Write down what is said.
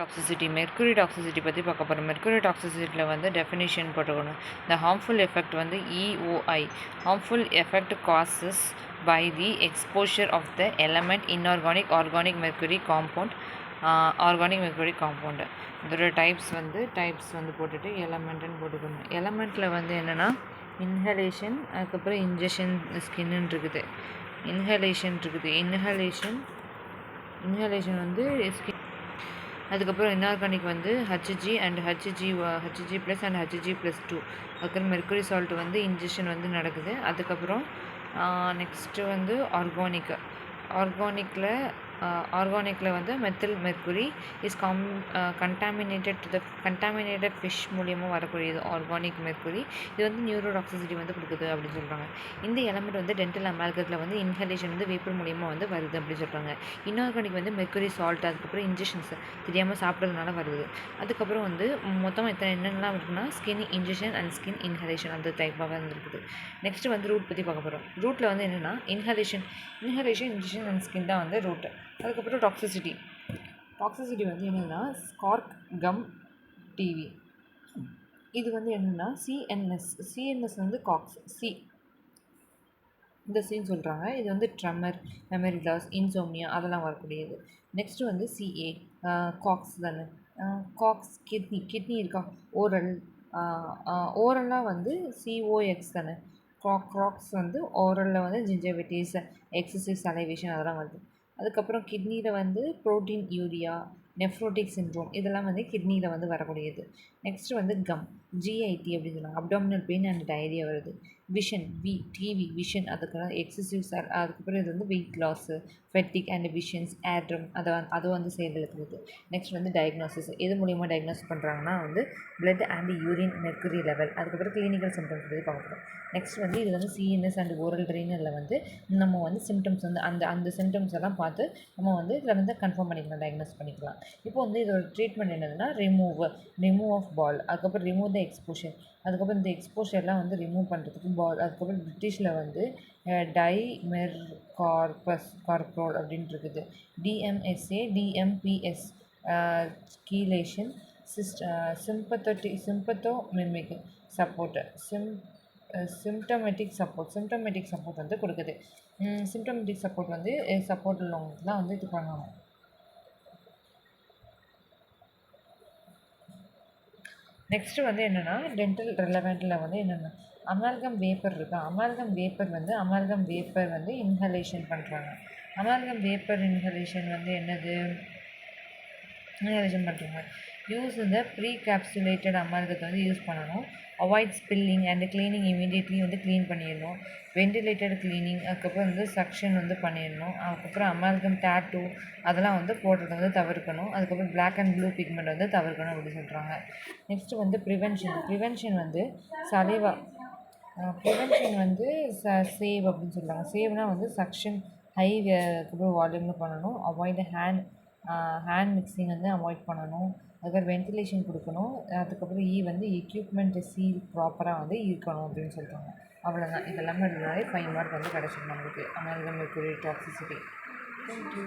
Toxicity mercury toxicity பற்றி பார்க்க போகிறோம். மெர்க்குரி டாக்ஸிசிட்டியில் வந்து டெஃபினிஷன் போட்டுக்கணும். இந்த ஹார்ம்ஃபுல் எஃபெக்ட் வந்து EOI harmful effect causes by the exposure of the element inorganic organic mercury compound இதோட டைப்ஸ் வந்து போட்டுட்டு எலமெண்ட்டுன்னு போட்டுக்கணும். எலமெண்ட்டில் வந்து என்னென்னா இன்ஹலேஷன், அதுக்கப்புறம் இன்ஜெக்ஷன் ஸ்கின்னு இருக்குது. இன்ஹலேஷன் வந்து ஸ்கின், அதுக்கப்புறம் இன்ஆர்கானிக் வந்து HG and HG plus and HG+2. அதுக்கப்புறம் மெர்க்குரி சால்ட் வந்து இன்ஜெக்ஷன் வந்து நடக்குது. அதுக்கப்புறம் நெக்ஸ்ட்டு வந்து ஆர்கானிக்கில் வந்து methyl mercury is contaminated fish மூலியமாக வரக்கூடியது ஆர்கானிக் மெர்க்குரி. இது வந்து நியூரோடாக்சிசிட்டி வந்து கொடுக்குது அப்படின்னு சொல்கிறாங்க. இந்த எலமெண்ட் வந்து டென்டல் அமால்கத்தில் வந்து இன்ஹலேஷன் வந்து வேப்பர் மூலியமாக வந்து வருது அப்படின்னு சொல்கிறாங்க. இன்ஆர்கானிக் வந்து மெர்க்குரி சால்ட், அதுக்கப்புறம் இன்ஜெக்ஷன்ஸ் தெரியாமல் சாப்பிட்றதுனால வருது. அதுக்கப்புறம் வந்து மொத்தம் என்னென்னலாம் இருக்குன்னா skin injection and skin inhalation அந்த டைப்பாக வந்து இருக்குது. நெக்ஸ்ட்டு வந்து ரூட் பற்றி பார்க்க போகிறோம். ரூட்டில் வந்து என்னென்னா இன்ஹலேஷன், இன்ஜெக்ஷன் அண்ட் ஸ்கின் தான் வந்து ரூட். அதுக்கப்புறம் டாக்ஸிசிட்டி வந்து என்னென்னா ஸ்கார்க் கம் டிவி. இது வந்து என்னென்னா சிஎன்எஸ் வந்து காக்ஸ் இந்த சீன் சொல்கிறாங்க. இது வந்து ட்ரம்மர், மெமரி லாஸ், இன்சோம்னியா அதெல்லாம் வரக்கூடியது. நெக்ஸ்ட்டு வந்து CA காக்ஸ் தானே. காக்ஸ் கிட்னி இருக்கா, ஓரலாக வந்து COX தானே. க்ராக்ஸ் வந்து ஓரலில் வந்து ஜிஞ்சவிட்டிஸ், எக்ஸசிவ் சலைவேஷன் அதெல்லாம் வருது. அதுக்கப்புறம் கிட்னியில் வந்து ப்ரோட்டீன் யூரியா, நெஃப்ரோட்டிக் சிண்ட்ரோம் இதெல்லாம் வந்து கிட்னியில் வந்து வரக்கூடியது. நெக்ஸ்ட்டு வந்து கம் GIT அப்படின்னு சொல்லுவாங்க. அப்டாமினல் பெயின் அண்ட் டயரியா வருது. விஷன் விஷன் அதுக்கப்புறம் எக்ஸசிவ் அதுக்கப்புறம் இது வந்து weight loss, fatigue and visions, eardrum அது வந்து செயல்படுத்துறது. நெக்ஸ்ட் வந்து டயக்னோசிஸ், எது மூலிமா டயக்னோஸ் பண்ணுறாங்கன்னா வந்து blood and urine mercury level, அதுக்கப்புறம் கிளினிக்கல் சிம்டம்ஸ் பற்றி பார்க்குறோம். நெக்ஸ்ட் வந்து இது வந்து CNS அண்ட் ஓரல் ட்ரெயினரில் வந்து நம்ம வந்து சிம்டம்ஸ் வந்து அந்த சிம்டம்ஸ் எல்லாம் பார்த்து நம்ம வந்து இதில் வந்து கன்ஃபார்ம் பண்ணிக்கலாம், டயக்னோஸ் பண்ணிக்கலாம். இப்போ வந்து இதோட ட்ரீட்மெண்ட் என்னதுன்னா ரிமூவ் ஆஃப் பால், அதுக்கப்புறம் ரிமூவ் த எக்ஸ்போஷர், அதுக்கப்புறம் இந்த எக்ஸ்போஷர்லாம் வந்து ரிமூவ் பண்ணுறதுக்கு பால், அதுக்கப்புறம் பிரிட்டிஷில் வந்து டைமெர்கார்ப்ரோல் அப்படின்ட்டு இருக்குது. DMSA DMPS chelation, sympathomimetic support, symptomatic support வந்து கொடுக்குது. சிம்டமேட்டிக் சப்போர்ட் வந்து சப்போர்ட் உள்ளவங்களுக்கு தான் வந்து இது பண்ணுவாங்க. நெக்ஸ்ட்டு வந்து என்னென்னா டென்டல் ரெலவெண்ட்டில் வந்து என்னென்னா அமால்கம் வேப்பர் இருக்கா. அமால்கம் வேப்பர் வந்து இன்ஹலேஷன் பண்ணுறாங்க. அமால்கம் வேப்பர் இன்ஹலேஷன் வந்து என்னது இன்ஹலேஷன் பண்ணுறாங்க. யூஸ் இந்த ப்ரீ கேப்சுலேட்டட் அமால்கத்தை வந்து யூஸ் பண்ணணும். Avoid spilling and cleaning immediately வந்து க்ளீன் பண்ணிடணும். வெண்டிலேட்டட் க்ளீனிங், அதுக்கப்புறம் வந்து சக்ஷன் வந்து பண்ணிடணும். அதுக்கப்புறம் அமால்கம் டேட்டூ அதெல்லாம் வந்து போடுறத வந்து தவிர்க்கணும். அதுக்கப்புறம் பிளாக் அண்ட் ப்ளூ பிக்மெண்ட் வந்து தவிர்க்கணும் அப்படின்னு சொல்கிறாங்க. நெக்ஸ்ட்டு வந்து ப்ரிவென்ஷன் வந்து சலைவா, ப்ரிவென்ஷன் வந்து சேவ் அப்படின்னு சொல்கிறாங்க. சேவ்னால் வந்து சக்ஷன் ஹை அதுக்கப்புறம் வால்யூமில் பண்ணணும். அவாய்ட் ஹேண்ட் மிக்சிங் வந்து அவாய்ட் பண்ணணும். அதுக்கப்புறம் வென்டிலேஷன் கொடுக்கணும். அதுக்கப்புறம் வந்து எக்யூப்மெண்ட் சீல் ப்ராப்பராக வந்து இருக்கணும் அப்படின்னு சொல்கிறாங்க. அவ்வளோதான். இதெல்லாமே இருந்தாலே 5 மார்க் வந்து கிடச்சிடும் நம்மளுக்கு அமால்கம் மெர்க்குரி டாக்ஸிசிட்டி. தேங்க்யூ.